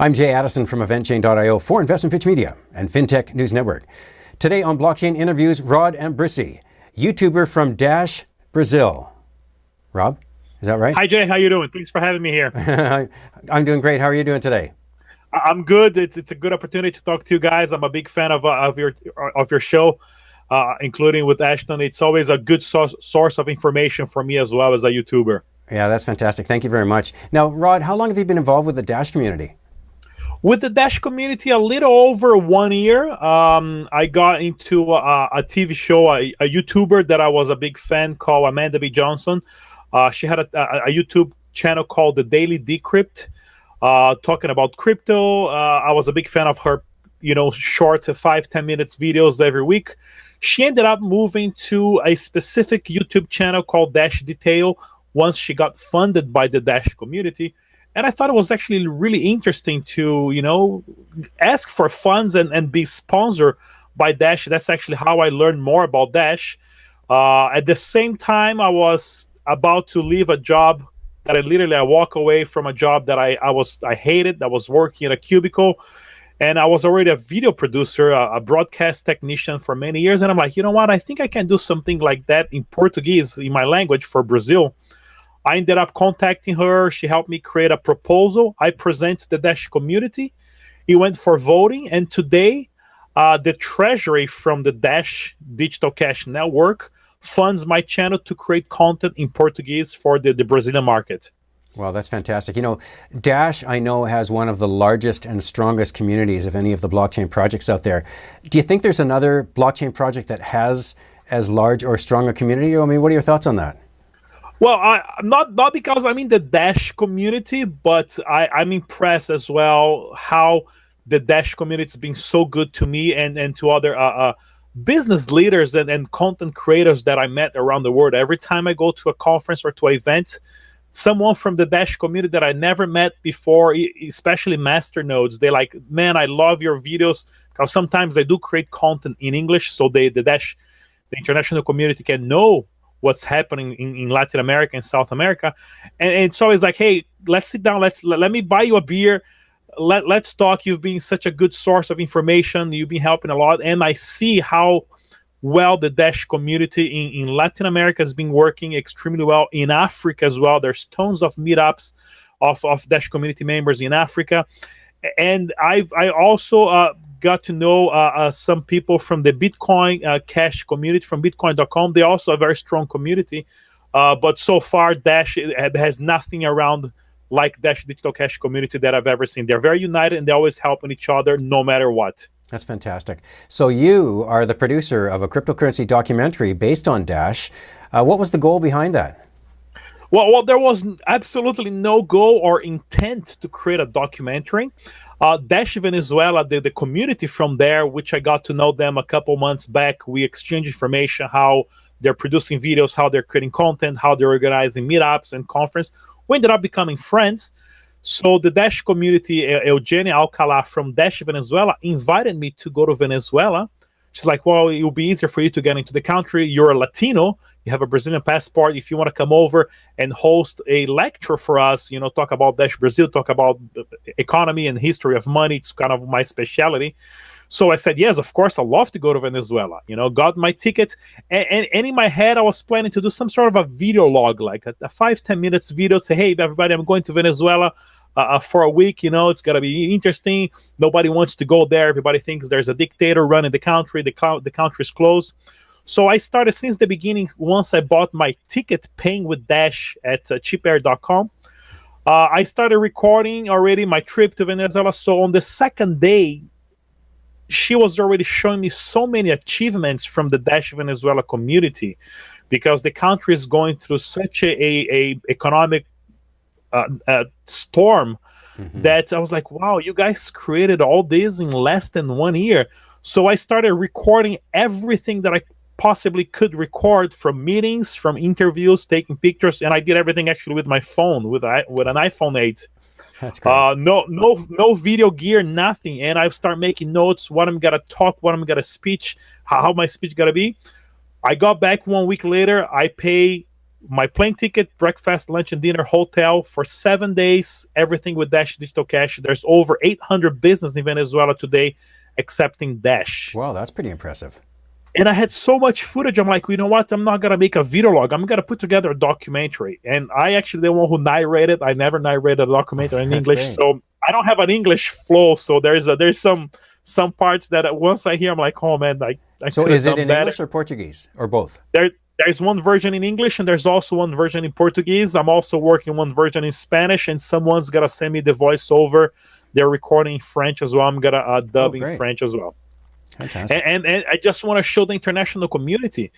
I'm Jay Addison from EventChain.io for Investment Pitch Media and FinTech News Network. Today on Blockchain Interviews, Rod Ambrissi, YouTuber from Dash, Brazil. Rob, is that right? Hi, Jay. How you doing? Thanks for having me here. I'm doing great. How are you doing today? I'm good. It's a good opportunity to talk to you guys. I'm a big fan of your show, including with Ashton. It's always a good source of information for me as well as a YouTuber. Yeah, that's fantastic. Thank you very much. Now, Rod, how long have you been involved with the Dash community? With the Dash community, a little over 1 year. I got into a TV show, a YouTuber that I was a big fan called Amanda B. Johnson. She had a YouTube channel called The Daily Decrypt, talking about crypto. I was a big fan of her, short 5-10 minutes videos every week. She ended up moving to a specific YouTube channel called Dash Detail once she got funded by the Dash community. And I thought it was actually really interesting to, ask for funds and be sponsored by Dash. That's actually how I learned more about Dash. At the same time, I was about to leave a job that I walk away from a job that I hated. I was working in a cubicle, and I was already a video producer, a broadcast technician for many years. And I'm like, you know what? I think I can do something like that in Portuguese, in my language, for Brazil. I ended up contacting her. She helped me create a proposal. I present to the Dash community. It went for voting, and today, the treasury from the Dash Digital Cash Network funds my channel to create content in Portuguese for the Brazilian market. Well, that's fantastic. Dash, I know, has one of the largest and strongest communities of any of the blockchain projects out there. Do you think there's another blockchain project that has as large or strong a community? I mean, what are your thoughts on that? Well, not because I'm in the Dash community, but I'm impressed as well how the Dash community has been so good to me and to other business leaders and content creators that I met around the world. Every time I go to a conference or to an event, someone from the Dash community that I never met before, especially masternodes, they like, man, I love your videos, because sometimes I do create content in English so the international community can know what's happening in Latin America and South America. And it's always like, hey, let's sit down, let me buy you a beer, let's talk. You've been such a good source of information, you've been helping a lot, and I see how well the Dash community in Latin America has been working extremely well. In Africa as well, there's tons of meetups of Dash community members in Africa. And I also got to know some people from the Bitcoin Cash community, from Bitcoin.com. They also have a very strong community. But so far, Dash has nothing around like Dash Digital Cash community that I've ever seen. They're very united, and they're always helping each other no matter what. That's fantastic. So you are the producer of a cryptocurrency documentary based on Dash. What was the goal behind that? Well, there was absolutely no goal or intent to create a documentary. Dash Venezuela, the community from there, which I got to know them a couple months back, we exchanged information, how they're producing videos, how they're creating content, how they're organizing meetups and conference. We ended up becoming friends. So the Dash community, Eugenia Alcala from Dash Venezuela, invited me to go to Venezuela. She's like, well, it will be easier for you to get into the country. You're a Latino. You have a Brazilian passport. If you want to come over and host a lecture for us, talk about Dash Brazil, talk about economy and history of money. It's kind of my specialty. So I said, yes, of course, I'd love to go to Venezuela. Got my ticket. And in my head, I was planning to do some sort of a video log, like a 5-10 minutes video. Say, hey, everybody, I'm going to Venezuela for a week. It's going to be interesting. Nobody wants to go there. Everybody thinks there's a dictator running the country. The country's closed. So I started since the beginning. Once I bought my ticket, paying with Dash at cheapair.com, I started recording already my trip to Venezuela. So on the second day, she was already showing me so many achievements from the Dash Venezuela community, because the country is going through such a economic storm that I was like, wow, you guys created all this in less than 1 year. So I started recording everything that I possibly could record, from meetings, from interviews, taking pictures, and I did everything actually with my phone, with an iPhone 8. That's great. No video gear, nothing. And I start making notes, what I'm gonna talk, what I'm gonna speech, how my speech gonna be. I got back 1 week later. I pay my plane ticket, breakfast, lunch, and dinner, hotel for 7 days, everything with Dash Digital Cash. There's over 800 businesses in Venezuela today accepting Dash. Wow, that's pretty impressive. And I had so much footage. I'm like, you know what? I'm not going to make a video log. I'm going to put together a documentary. And I actually the one who narrated. I never narrated a documentary in English. Great. So I don't have an English flow. So there's some parts that once I hear, I'm like, oh man. So is it in English or Portuguese or both? There's one version in English and there's also one version in Portuguese. I'm also working one version in Spanish, and someone's going to send me the voiceover. They're recording in French as well. I'm going to dub in French as well. Fantastic. And I just want to show the international community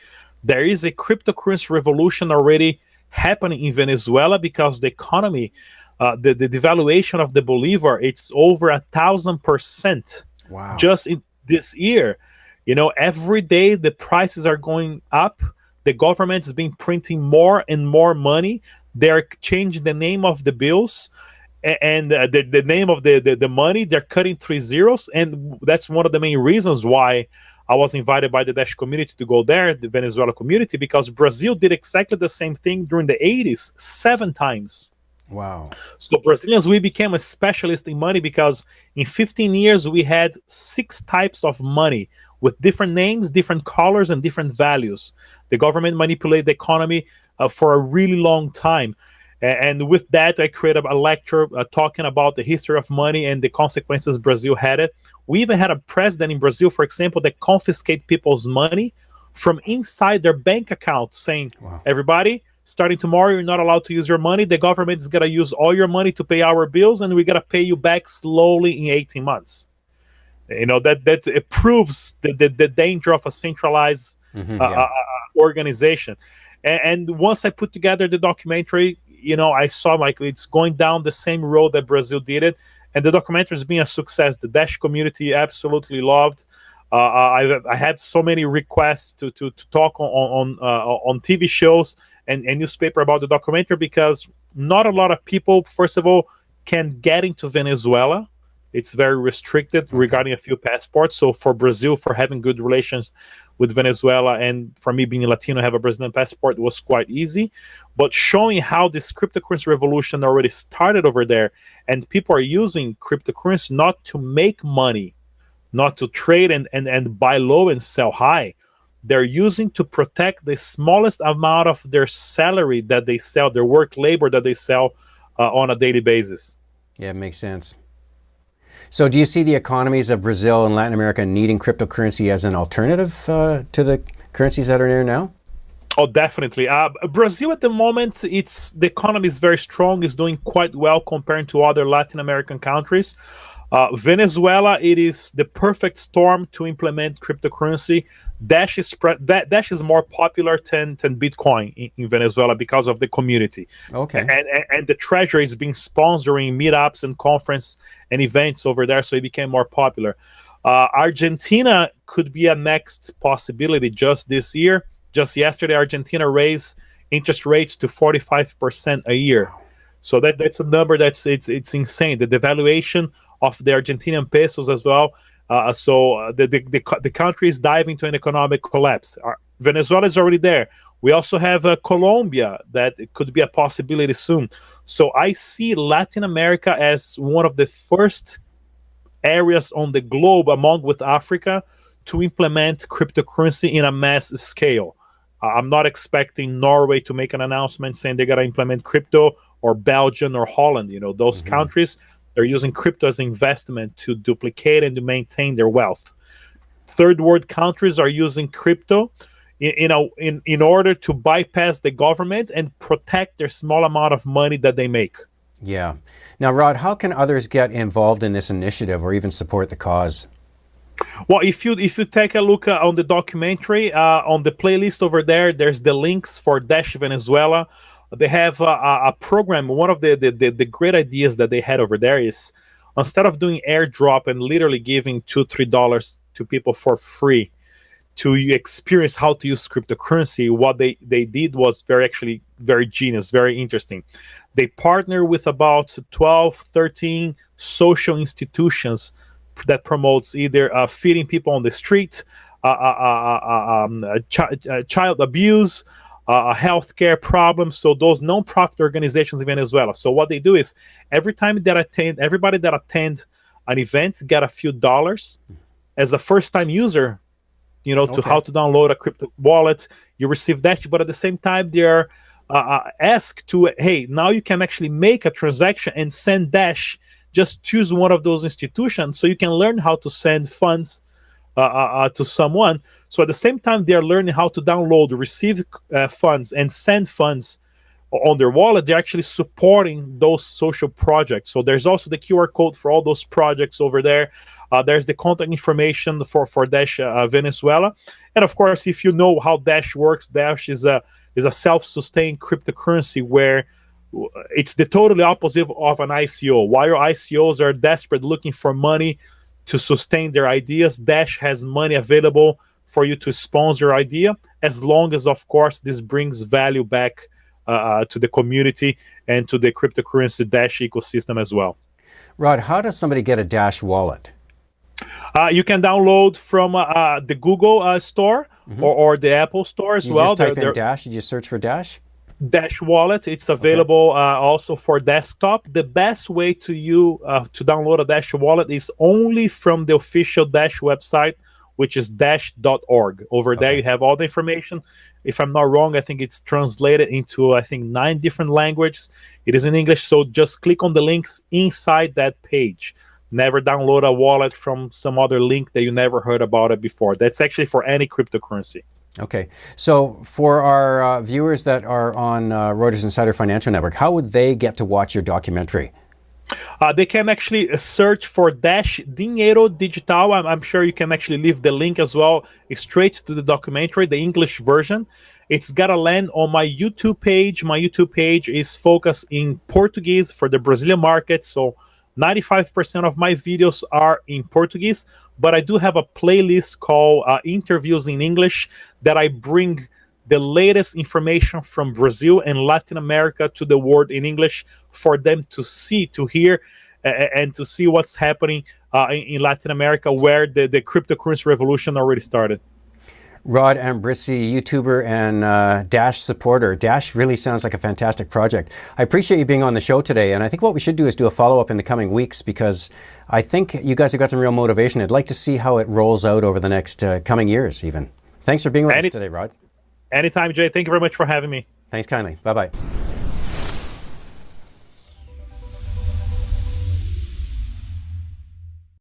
there is a cryptocurrency revolution already happening in Venezuela, because the economy, the devaluation of the bolivar, it's over 1,000%. Wow. Just in this year. Every day the prices are going up. The government has been printing more and more money. They're changing the name of the bills. And the name of the money, they're cutting 3 zeros. And that's one of the main reasons why I was invited by the Dash community to go there, the Venezuela community, because Brazil did exactly the same thing during the 80s, 7 times. Wow. So Brazilians, we became a specialist in money because in 15 years, we had 6 types of money with different names, different colors, and different values. The government manipulated the economy for a really long time. And with that, I created a lecture talking about the history of money and the consequences Brazil had it. We even had a president in Brazil, for example, that confiscated people's money from inside their bank account, saying, wow, everybody, starting tomorrow, you're not allowed to use your money. The government is going to use all your money to pay our bills, and we're going to pay you back slowly in 18 months. That it proves the danger of a centralized organization. And once I put together the documentary, I saw like it's going down the same road that Brazil did it, and the documentary has been a success. The Dash community absolutely loved. I had so many requests to talk on TV shows and newspaper about the documentary, because not a lot of people, first of all, can get into Venezuela. It's very restricted regarding a few passports. So for Brazil, for having good relations with Venezuela, and for me being Latino, have a Brazilian passport, was quite easy. But showing how this cryptocurrency revolution already started over there, and people are using cryptocurrency not to make money, not to trade and buy low and sell high. They're using to protect the smallest amount of their salary that they sell, their work labor that they sell on a daily basis. Yeah, it makes sense. So do you see the economies of Brazil and Latin America needing cryptocurrency as an alternative to the currencies that are there now? Oh, definitely. Brazil at the moment, the economy is very strong, is doing quite well compared to other Latin American countries. Venezuela, it is the perfect storm to implement cryptocurrency. Dash is more popular than Bitcoin in Venezuela because of the community. Okay. And the treasury is being sponsoring meetups and conference and events over there, so it became more popular. Argentina could be a next possibility just this year. Just yesterday, Argentina raised interest rates to 45% a year. So that's a number it's insane. The devaluation of the Argentinian pesos as well. So the country is diving into an economic collapse. Venezuela is already there. We also have Colombia that could be a possibility soon. So I see Latin America as one of the first areas on the globe, along with Africa, to implement cryptocurrency in a mass scale. I'm not expecting Norway to make an announcement saying they're going to implement crypto, or Belgium or Holland. Those countries, they're using crypto as investment to duplicate and to maintain their wealth. Third world countries are using crypto in order to bypass the government and protect their small amount of money that they make. Yeah. Now, Rod, how can others get involved in this initiative or even support the cause? Well, if you take a look on the documentary, on the playlist over there, there's the links for Dash Venezuela. They have a program. One of the great ideas that they had over there is, instead of doing airdrop and literally giving $2-3 to people for free to experience how to use cryptocurrency, what they did was very genius, very interesting. They partner with about 12, 13 social institutions that promotes either feeding people on the street, child abuse, healthcare problems. So those non-profit organizations in Venezuela. So what they do is everybody that attends an event get a few dollars as a first-time user, to how to download a crypto wallet. You receive Dash, but at the same time, they're asked to, hey, now you can actually make a transaction and send Dash. Just choose one of those institutions so you can learn how to send funds to someone. So at the same time, they're learning how to download, receive funds, and send funds on their wallet. They're actually supporting those social projects. So there's also the QR code for all those projects over there. There's the contact information for Dash Venezuela. And of course, if you know how Dash works, Dash is a self-sustained cryptocurrency where it's the totally opposite of an ICO. While your ICOs are desperate looking for money to sustain their ideas, Dash has money available for you to sponsor your idea, as long as, of course, this brings value back to the community and to the cryptocurrency Dash ecosystem as well. Rod, how does somebody get a Dash wallet? You can download from the Google store or the Apple store as well. You just type in Dash. Did you search for Dash? Dash wallet. It's available also for desktop. The best way to download a Dash wallet is only from the official Dash website, which is dash.org. Over there, you have all the information. If I'm not wrong, I think it's translated into, 9 different languages. It is in English, so just click on the links inside that page. Never download a wallet from some other link that you never heard about it before. That's actually for any cryptocurrency. Okay. So for our viewers that are on Reuters Insider Financial Network, how would they get to watch your documentary? They can actually search for Dash Dinheiro Digital. I'm sure you can actually leave the link as well straight to the documentary, the English version. It's got to land on my YouTube page. My YouTube page is focused in Portuguese for the Brazilian market. So 95% of my videos are in Portuguese, but I do have a playlist called Interviews in English that I bring the latest information from Brazil and Latin America to the world in English for them to see, to hear, and to see what's happening in Latin America, where the cryptocurrency revolution already started. Rod Ambrissi, YouTuber and Dash supporter. Dash really sounds like a fantastic project. I appreciate you being on the show today, and I think what we should do is do a follow-up in the coming weeks, because I think you guys have got some real motivation. I'd like to see how it rolls out over the next coming years even. Thanks for being with us today, Rod. Anytime, Jay. Thank you very much for having me. Thanks kindly. Bye-bye.